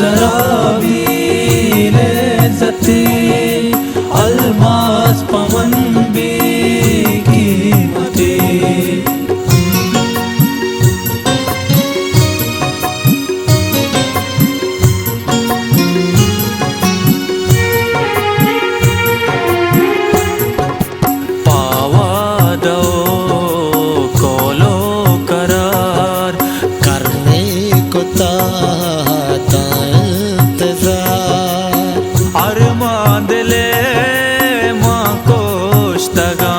शराबी लेज़्ज़ती अलमास पवन भी कीमती। अरमान दिले माँ कोश्तगा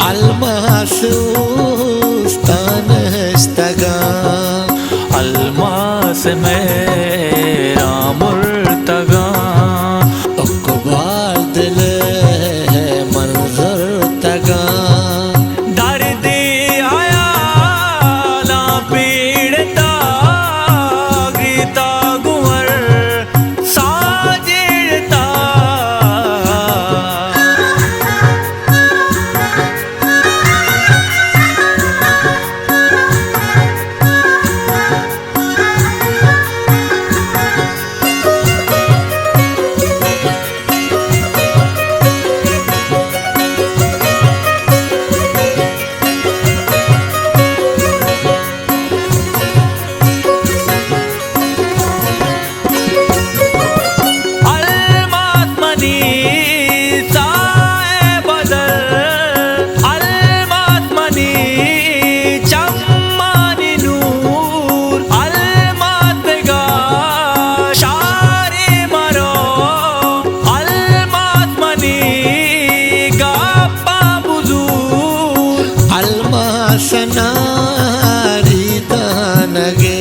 अलमासूस्तानस्तगा अलमास मेरा मुर्तगा उकबाल दिले मंजर तगा दर्दी आया ना पीड़ता गीता गुवर सनारी तानगे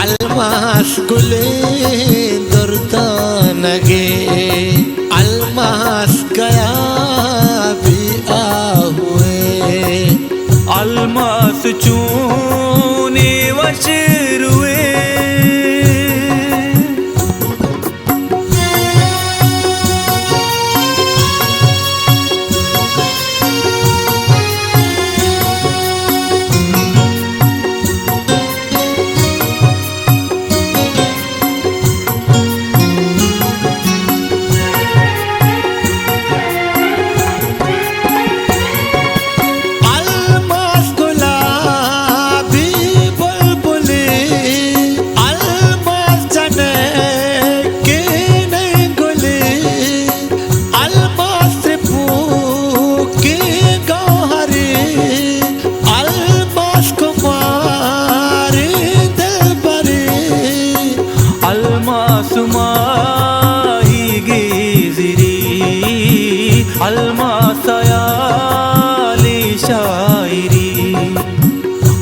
अलमास गुले दुर्तानगे अलमास गया भी आहुए अलमास चूने वशरुए अलमास आयाली शायरी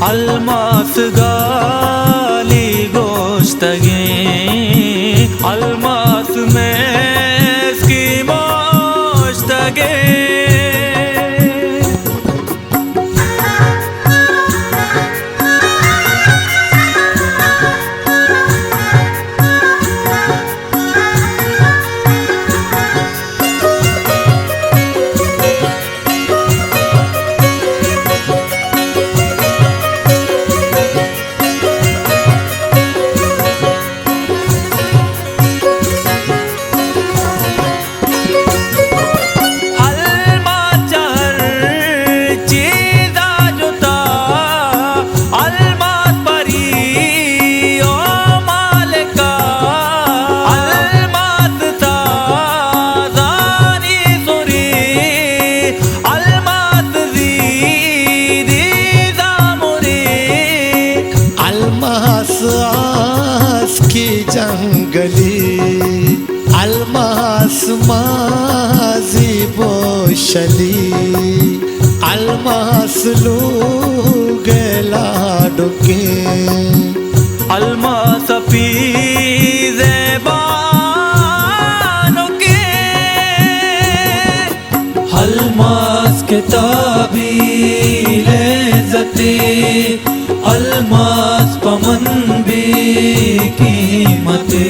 अलमास गाली गोश्तगे अलमास में इसकी मोश्तगे की जंगली अलमास माजी बोशली अलमास लूगेला डुके अलमास पीजे बानो के अलमास के ताबीर लेज़्ज़ती अलमास पमन भी कीमती।